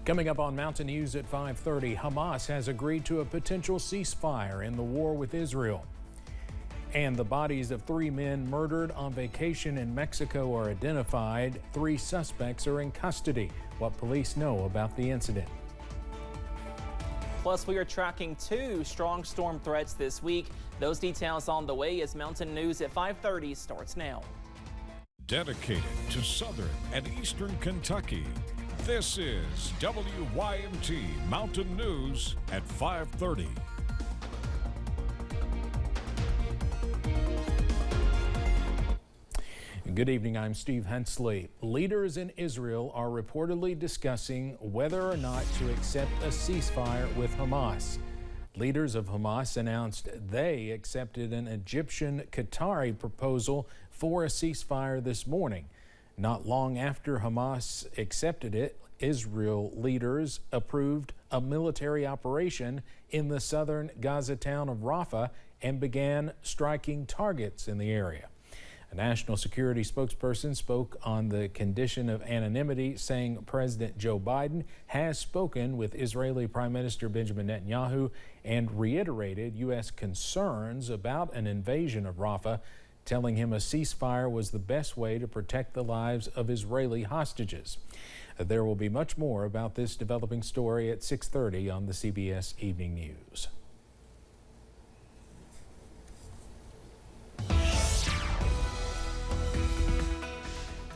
Coming up on Mountain News at 5:30, Hamas has agreed to a potential ceasefire in the war with Israel. And the bodies of 3 men murdered on vacation in Mexico are identified. 3 suspects are in custody. What police know about the incident. Plus, we are tracking 2 strong storm threats this week. Those details on the way as Mountain News at 5:30 starts now. Dedicated to southern and eastern Kentucky, this is WYMT Mountain News at 5:30. Good evening, I'm Steve Hensley. Leaders in Israel are reportedly discussing whether or not to accept a ceasefire with Hamas. Leaders of Hamas announced they accepted an Egyptian-Qatari proposal for a ceasefire this morning. Not long after Hamas accepted it, Israel leaders approved a military operation in the southern Gaza town of Rafah and began striking targets in the area. A national security spokesperson spoke on the condition of anonymity, saying President Joe Biden has spoken with Israeli Prime Minister Benjamin Netanyahu and reiterated U.S. concerns about an invasion of Rafah, telling him a ceasefire was the best way to protect the lives of Israeli hostages. There will be much more about this developing story at 6:30 on the CBS Evening News.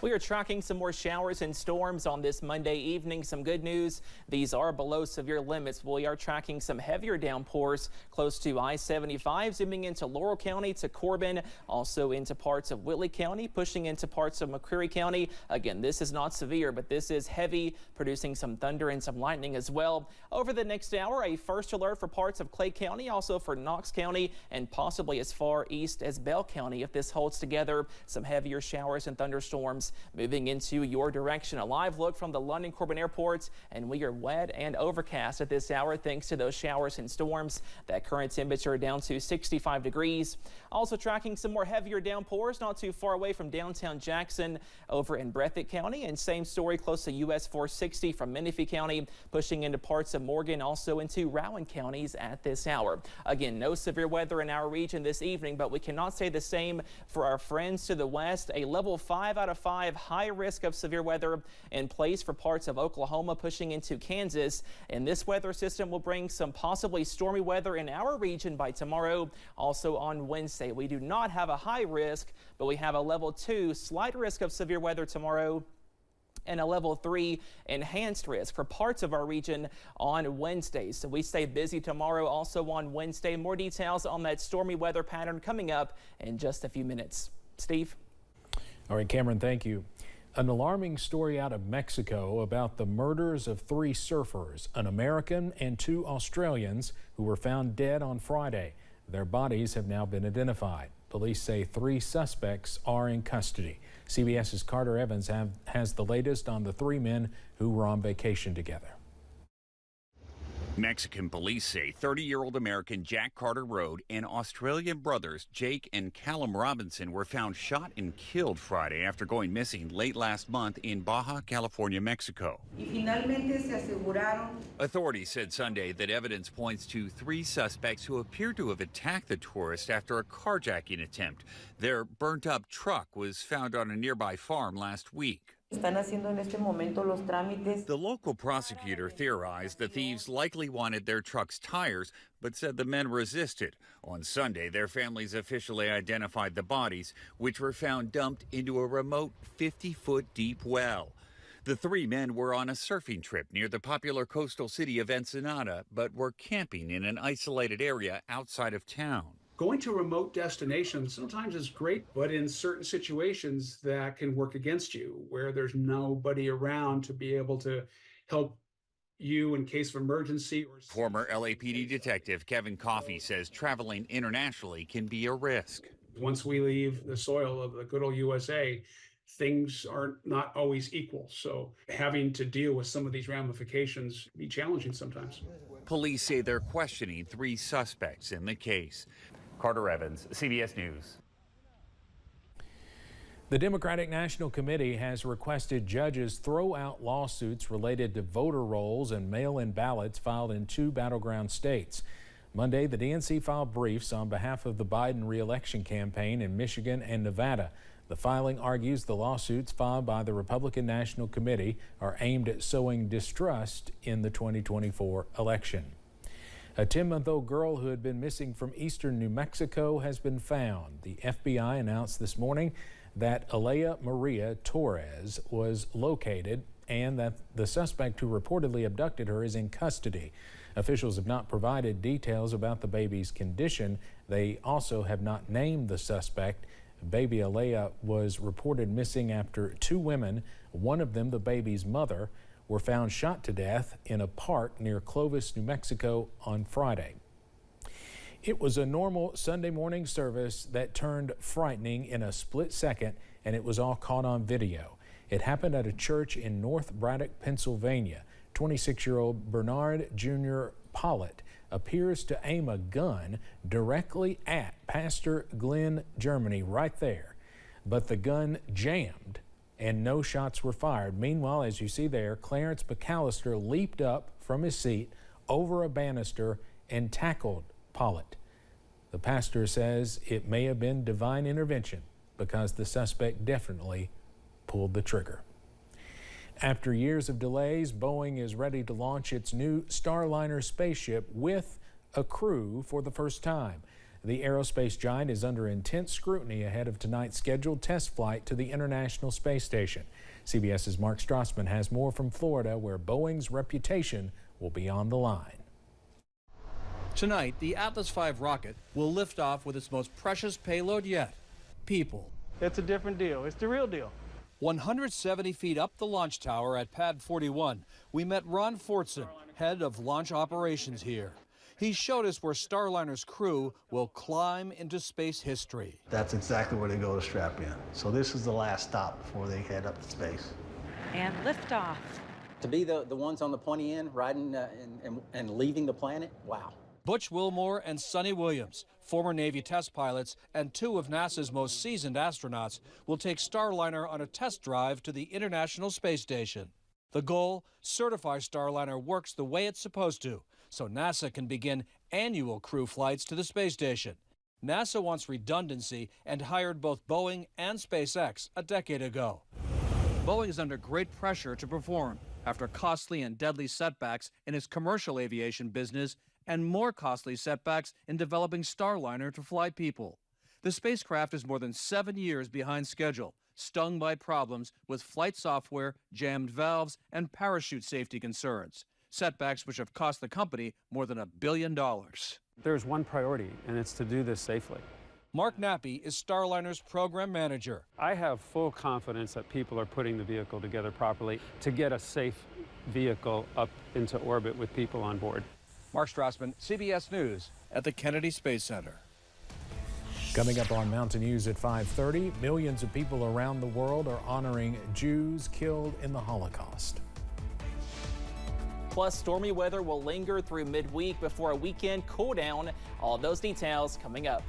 We are tracking some more showers and storms on this Monday evening. Some good news, these are below severe limits. We are tracking some heavier downpours close to I-75, zooming into Laurel County to Corbin, also into parts of Whitley County, pushing into parts of McCreary County. Again, this is not severe, but this is heavy, producing some thunder and some lightning as well. Over the next hour, a first alert for parts of Clay County, also for Knox County, and possibly as far east as Bell County if this holds together. Some heavier showers and thunderstorms moving into your direction. A live look from the London Corbin airports, and we are wet and overcast at this hour thanks to those showers and storms. That current temperature down to 65 degrees. Also tracking some more heavier downpours not too far away from downtown Jackson over in Breathitt County, and same story close to US 460 from Menifee County, pushing into parts of Morgan, also into Rowan counties at this hour. Again, no severe weather in our region this evening, but we cannot say the same for our friends to the west. A level 5 out of 5 high risk of severe weather in place for parts of Oklahoma, pushing into Kansas. And this weather system will bring some possibly stormy weather in our region by tomorrow. Also on Wednesday, we do not have a high risk, but we have a level 2 slight risk of severe weather tomorrow and a level 3 enhanced risk for parts of our region on Wednesday. So we stay busy tomorrow, also on Wednesday. More details on that stormy weather pattern coming up in just a few minutes. Steve? All right, Cameron, thank you. An alarming story out of Mexico about the murders of 3 surfers, an American and 2 Australians, who were found dead on Friday. Their bodies have now been identified. Police say 3 suspects are in custody. CBS's Carter Evans has the latest on the 3 men who were on vacation together. Mexican police say 30-year-old American Jack Carter Rode and Australian brothers Jake and Callum Robinson were found shot and killed Friday after going missing late last month in Baja California, Mexico. Authorities said Sunday that evidence points to 3 suspects who appear to have attacked the tourist after a carjacking attempt. Their burnt-up truck was found on a nearby farm last week. The local prosecutor theorized the thieves likely wanted their truck's tires, but said the men resisted. On Sunday, their families officially identified the bodies, which were found dumped into a remote 50-foot deep well. The 3 men were on a surfing trip near the popular coastal city of Ensenada, but were camping in an isolated area outside of town. Going to remote destinations sometimes is great, but in certain situations that can work against you, where there's nobody around to be able to help you in case of emergency. Former LAPD detective Kevin Coffey says traveling internationally can be a risk. Once we leave the soil of the good old USA, things are not always equal. So having to deal with some of these ramifications can be challenging sometimes. Police say they're questioning 3 suspects in the case. Carter Evans, CBS News. The Democratic National Committee has requested judges throw out lawsuits related to voter rolls and mail-in ballots filed in 2 battleground states. Monday, the DNC filed briefs on behalf of the Biden re-election campaign in Michigan and Nevada. The filing argues the lawsuits filed by the Republican National Committee are aimed at sowing distrust in the 2024 election. A 10-month-old girl who had been missing from eastern New Mexico has been found. The FBI announced this morning that Alea Maria Torres was located and that the suspect who reportedly abducted her is in custody. Officials have not provided details about the baby's condition. They also have not named the suspect. Baby Alea was reported missing after 2 women, one of them the baby's mother, were found shot to death in a park near Clovis, New Mexico on Friday. It was a normal Sunday morning service that turned frightening in a split second, and it was all caught on video. It happened at a church in North Braddock, Pennsylvania. 26-year-old Bernard Jr. Pollitt appears to aim a gun directly at Pastor Glenn Germany right there, but the gun jammed and no shots were fired. Meanwhile, as you see there, Clarence McAllister leaped up from his seat over a banister and tackled Pollitt. The pastor says it may have been divine intervention because the suspect definitely pulled the trigger. After years of delays, Boeing is ready to launch its new Starliner spaceship with a crew for the first time. The aerospace giant is under intense scrutiny ahead of tonight's scheduled test flight to the International Space Station. CBS's Mark Strassman has more from Florida, where Boeing's reputation will be on the line. Tonight, the Atlas V rocket will lift off with its most precious payload yet, people. It's a different deal. It's the real deal. 170 feet up the launch tower at Pad 41, we met Ron Fortson, head of launch operations here. He showed us where Starliner's crew will climb into space history. That's exactly where they go to strap in. So this is the last stop before they head up to space. And liftoff. To be the ones on the pointy end, riding and leaving the planet, wow. Butch Wilmore and Sonny Williams, former Navy test pilots and 2 of NASA's most seasoned astronauts, will take Starliner on a test drive to the International Space Station. The goal, certify Starliner works the way it's supposed to, so NASA can begin annual crew flights to the space station. NASA wants redundancy and hired both Boeing and SpaceX a decade ago. Boeing is under great pressure to perform after costly and deadly setbacks in its commercial aviation business and more costly setbacks in developing Starliner to fly people. The spacecraft is more than 7 years behind schedule, stung by problems with flight software, jammed valves, and parachute safety concerns. Setbacks which have cost the company more than $1 billion. There's one priority, and it's to do this safely. Mark Nappy is Starliner's program manager. I have full confidence that people are putting the vehicle together properly to get a safe vehicle up into orbit with people on board. Mark Strassman, CBS News at the Kennedy Space Center. Coming up on Mountain News at 5:30, millions of people around the world are honoring Jews killed in the Holocaust. Plus, stormy weather will linger through midweek before a weekend cool down. All those details coming up.